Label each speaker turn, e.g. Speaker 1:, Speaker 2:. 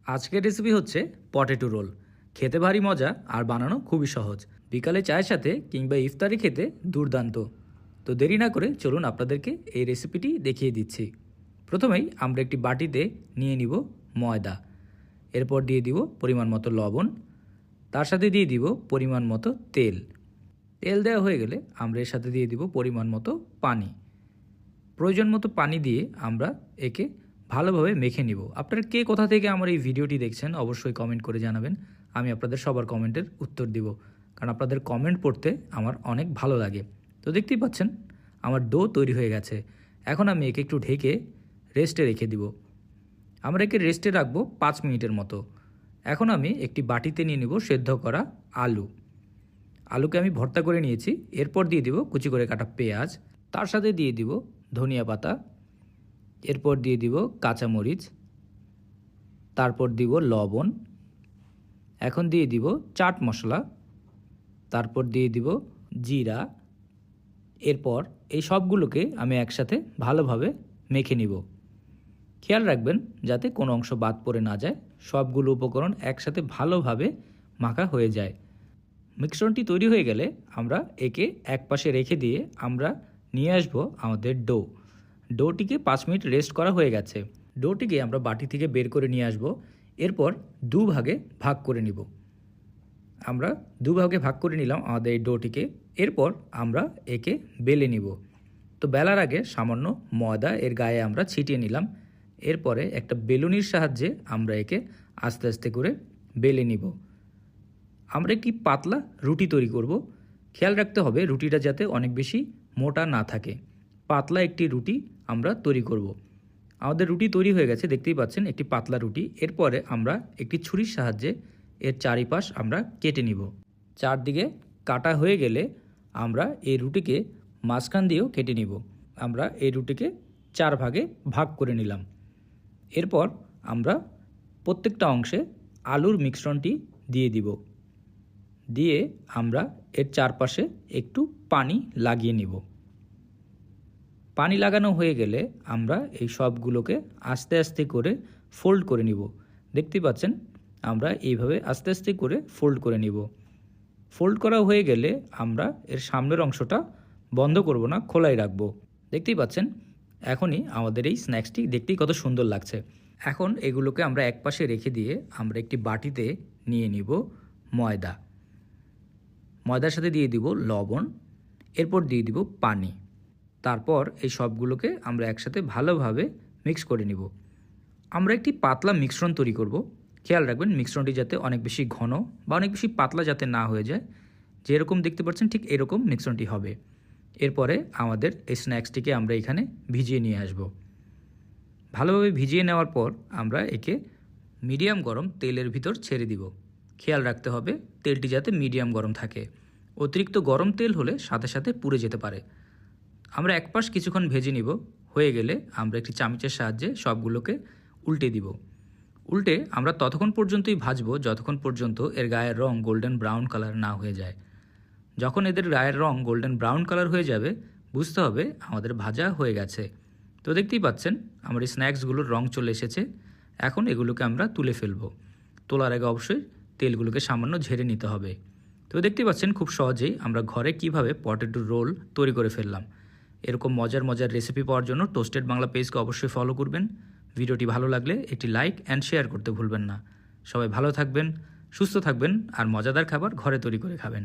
Speaker 1: আজকের রেসিপি হচ্ছে potato roll. খেতে ভারী মজা আর বানানো খুবই সহজ। বিকালে চায়ের সাথে কিংবা ইফতারি খেতে দুর্দান্ত। তো দেরি না করে চলুন আপনাদেরকে এই রেসিপিটি দেখিয়ে দিচ্ছি। প্রথমেই আমরা একটি বাটিতে নিয়ে নিব ময়দা, এরপর দিয়ে দিব পরিমাণ মতো লবণ, তার সাথে দিয়ে দিব পরিমাণ মতো তেল। তেল দেওয়া হয়ে গেলে আমরা এর সাথে দিয়ে দিব পরিমাণ মতো পানি। প্রয়োজন মতো পানি দিয়ে আমরা একে ভালোভাবে মেখে নিব। আপনারা কে কোথা থেকে আমার এই ভিডিওটি দেখছেন অবশ্যই কমেন্ট করে জানাবেন। আমি আপনাদের সবার কমেন্টের উত্তর দিব, কারণ আপনাদের কমেন্ট পড়তে আমার অনেক ভালো লাগে। তো দেখতেই পাচ্ছেন আমার ডো তৈরি হয়ে গেছে। এখন আমি একে একটু ঢেকে রেস্টে রেখে দিব। আমরা একে রেস্টে রাখবো 5 মিনিটের মতো। এখন আমি একটি বাটিতে নিয়ে নেব সেদ্ধ করা আলু। আলুকে আমি ভর্তা করে নিয়েছি। এরপর দিয়ে দিব কুচি করে কাটা পেঁয়াজ, তার সাথে দিয়ে দিব ধনিয়া পাতা, এরপর দিয়ে দিব কাঁচামরিচ, তারপর দিব লবণ, এখন দিয়ে দিব চাট মশলা, তারপর দিয়ে দিব জিরা। এরপর এই সবগুলোকে আমি একসাথে ভালোভাবে মেখে নিব। খেয়াল রাখবেন যাতে কোনো অংশ বাদ পড়ে না যায়। সবগুলো উপকরণ একসাথে ভালোভাবে মাখা হয়ে যায়। মিশ্রণটি তৈরি হয়ে গেলে আমরা একে এক পাশে রেখে দিয়ে আমরা নিয়ে আসবো আমাদের ডো। ডোটিকে 5 মিনিট রেস্ট করা হয়ে গেছে। ডোটিকে আমরা বাটি থেকে বের করে নিয়ে আসব। এরপর দুভাগে ভাগ করে নিব। আমরা দুভাগে ভাগ করে নিলাম আমাদের এই ডোটিকে। এরপর আমরা একে বেলে নিব। তো বেলার আগে সামান্য ময়দা এর গায়ে আমরা ছিটিয়ে নিলাম। এরপরে একটা বেলুনির সাহায্যে আমরা একে আস্তে আস্তে করে বেলে নিব। আমরা একটি পাতলা রুটি তৈরি করব। খেয়াল রাখতে হবে রুটিটা যাতে অনেক বেশি মোটা না থাকে। পাতলা একটি রুটি আমরা তৈরি করব। আমাদের রুটি তৈরি হয়ে গেছে, দেখতেই পাচ্ছেন একটি পাতলা রুটি। এরপরে আমরা একটি ছুরির সাহায্যে এর চারিপাশ আমরা কেটে নিব। চারদিকে কাটা হয়ে গেলে আমরা এই রুটিকে মাঝখান দিয়েও কেটে নিব। আমরা এই রুটিকে 4 ভাগে ভাগ করে নিলাম। এরপর আমরা প্রত্যেকটা অংশে আলুর মিশ্রণটি দিয়ে দিব। দিয়ে আমরা এর চারপাশে একটু পানি লাগিয়ে নিব। পানি লাগানো হয়ে গেলে আমরা এই সবগুলোকে আস্তে আস্তে করে ফোল্ড করে নিব। দেখতে পাচ্ছেন আমরা এইভাবে আস্তে আস্তে করে ফোল্ড করে নিব। ফোল্ড করা হয়ে গেলে আমরা এর সামনের অংশটা বন্ধ করব না, খোলাই রাখব। দেখতেই পাচ্ছেন এখনই আমাদের এই স্ন্যাক্সটি দেখতেই কত সুন্দর লাগছে। এখন এগুলোকে আমরা একপাশে রেখে দিয়ে আমরা একটি বাটিতে নিয়ে নিব ময়দা। ময়দার সাথে দিয়ে দিব লবণ, এরপর দিয়ে দিব পানি। তারপর এই সবগুলোকে আমরা একসাথে ভালোভাবে মিক্স করে নিব। আমরা একটি পাতলা মিশ্রণ তৈরি করব। খেয়াল রাখবেন মিশ্রণটি যাতে অনেক বেশি ঘন বা অনেক বেশি পাতলা যাতে না হয়ে যায়। যেরকম দেখতে পাচ্ছেন ঠিক এরকম মিশ্রণটি হবে। এরপরে আমাদের এই স্ন্যাক্সটিকে আমরা এখানে ভিজিয়ে নিয়ে আসব। ভালোভাবে ভিজিয়ে নেওয়ার পর আমরা একে মিডিয়াম গরম তেলের ভিতর ছেড়ে দিব। খেয়াল রাখতে হবে তেলটি যাতে মিডিয়াম গরম থাকে। অতিরিক্ত গরম তেল হলে সাথে সাথে পুড়ে যেতে পারে। আমরা এক পাশ কিছুক্ষণ ভেজে নিব। হয়ে গেলে আমরা একটি চামচের সাহায্যে সবগুলোকে উল্টে দিব। উল্টে আমরা ততক্ষণ পর্যন্তই ভাজবো যতক্ষণ পর্যন্ত এর গায়ের রং গোল্ডেন ব্রাউন কালার না হয়ে যায়। যখন এদের গায়ের রং গোল্ডেন ব্রাউন কালার হয়ে যাবে বুঝতে হবে আমাদের ভাজা হয়ে গেছে। তো দেখতেই পাচ্ছেন আমার এই স্ন্যাক্সগুলোর রং চলে এসেছে। এখন এগুলোকে আমরা তুলে ফেলবো। তোলার আগে অবশ্যই তেলগুলোকে সামান্য ঝেড়ে নিতে হবে। তো দেখতেই পাচ্ছেন খুব সহজেই আমরা ঘরে কিভাবে পটেটো রোল তৈরি করে ফেললাম। এরকম মজার মজার রেসিপি পাওয়ার জন্য টোস্টেড বাংলা পেজকে অবশ্যই ফলো করবেন। ভিডিওটি ভালো লাগলে একটি লাইক অ্যান্ড শেয়ার করতে ভুলবেন না। সবাই ভালো থাকবেন, সুস্থ থাকবেন আর মজাদার খাবার ঘরে তৈরি করে খাবেন।